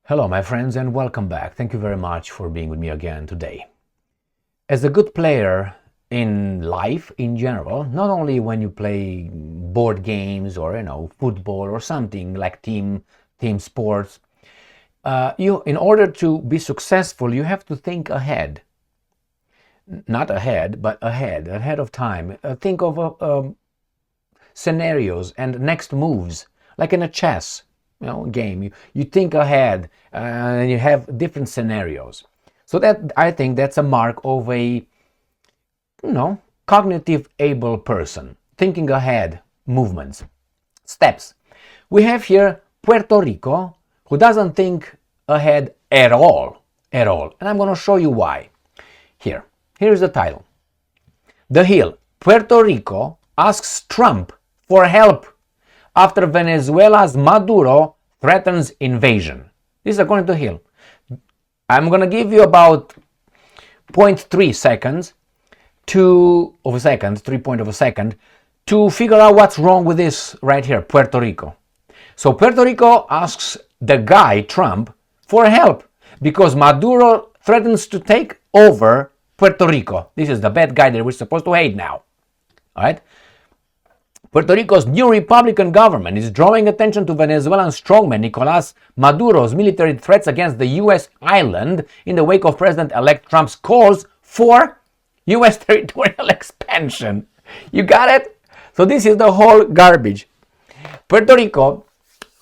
Hello, my friends, and welcome back. Thank you very much for being with me again today. As a good player in life in general, not only when you play board games or football or something like team sports, in order to be successful, you have to think ahead. Not ahead, but ahead of time. Think of scenarios and next moves, like in a chess game. You think ahead and you have different scenarios. So that, I think, that's a mark of a cognitive able person. Thinking ahead, movements, steps. We have here Puerto Rico, who doesn't think ahead at all. And I'm going to show you why. Here's the title. The Hill. Puerto Rico asks Trump for help after Venezuela's Maduro threatens invasion. This is according to Hill. I'm going to give you about 0.3 seconds to 3 of a second to figure out what's wrong with this right here, Puerto Rico. So Puerto Rico asks the guy, Trump, for help because Maduro threatens to take over Puerto Rico. This is the bad guy that we're supposed to hate now. All right? Puerto Rico's new Republican government is drawing attention to Venezuelan strongman Nicolas Maduro's military threats against the U.S. island in the wake of President-elect Trump's calls for U.S. territorial expansion. You got it? So this is the whole garbage. Puerto Rico,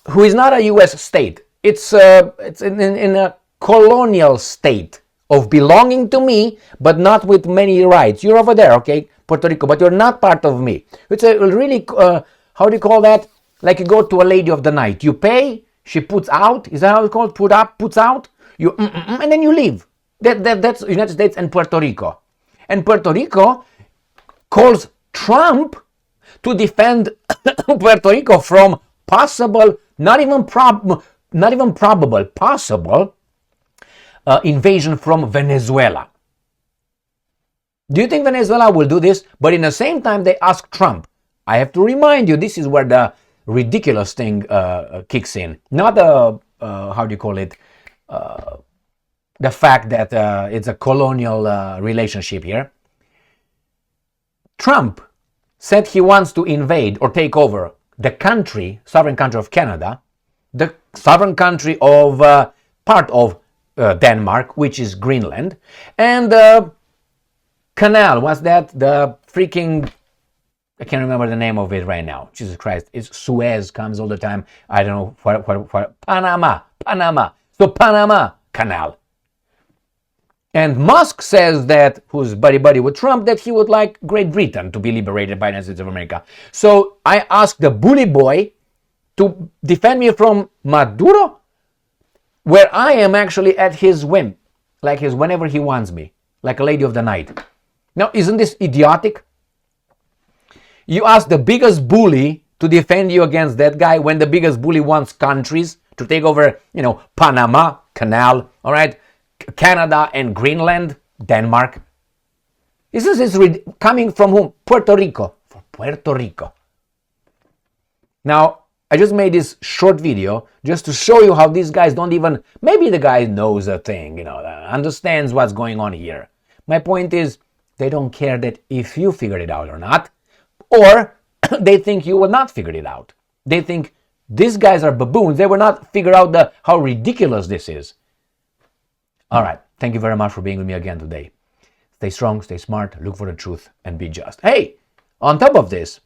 who is not a U.S. state, it's in a colonial state of belonging to me, but not with many rights. You're over there, okay, Puerto Rico, but you're not part of me. It's a really, how do you call that? Like you go to a lady of the night. You pay, she puts out. Is that how it's called? Put up, puts out. You and then you leave. That's United States and Puerto Rico. And Puerto Rico calls Trump to defend Puerto Rico from possible, not even probable, possible invasion from Venezuela. Do you think Venezuela will do this? But in the same time, they ask Trump. I have to remind you, this is where the ridiculous thing kicks in. Not the, the fact that it's a colonial relationship here. Trump said he wants to invade or take over the country, sovereign country of Canada, the sovereign country of part of Denmark, which is Greenland, and canal, what's that? The freaking, I can't remember the name of it right now. Jesus Christ, it's Suez, comes all the time. I don't know, what Panama. So Panama Canal. And Musk says that, who's buddy with Trump, that he would like Great Britain to be liberated by the United States of America. So I asked the bully boy to defend me from Maduro, where I am actually at his whim, like his whenever he wants me, like a lady of the night. Now, isn't this idiotic? You ask the biggest bully to defend you against that guy when the biggest bully wants countries to take over, Panama Canal, all right, Canada and Greenland, Denmark. Isn't this coming from whom? Puerto Rico. For Puerto Rico. Now, I just made this short video just to show you how these guys don't even, maybe the guy knows a thing, understands what's going on here. My point is, they don't care that if you figured it out or not, or they think you will not figure it out. They think these guys are baboons. They will not figure out how ridiculous this is. All right. Thank you very much for being with me again today. Stay strong, stay smart, look for the truth, and be just. Hey, on top of this,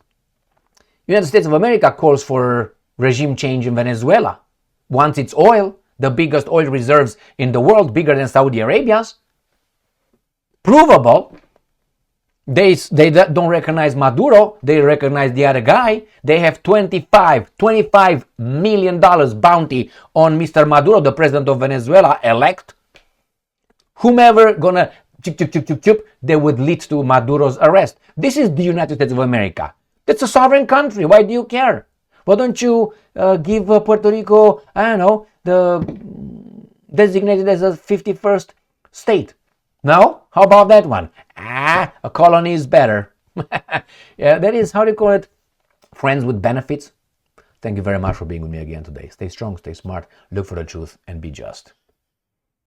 United States of America calls for regime change in Venezuela. Wants its oil, the biggest oil reserves in the world, bigger than Saudi Arabia's. Provable. They don't recognize Maduro. They recognize the other guy. They have $25 million bounty on Mr. Maduro, the president of Venezuela, elect. Whomever gonna they would lead to Maduro's arrest. This is the United States of America. That's a sovereign country. Why do you care? Why don't you give Puerto Rico, designated as a 51st state? No? How about that one? A colony is better. Yeah, that is, how do you call it? Friends with benefits. Thank you very much for being with me again today. Stay strong, stay smart, look for the truth, and be just.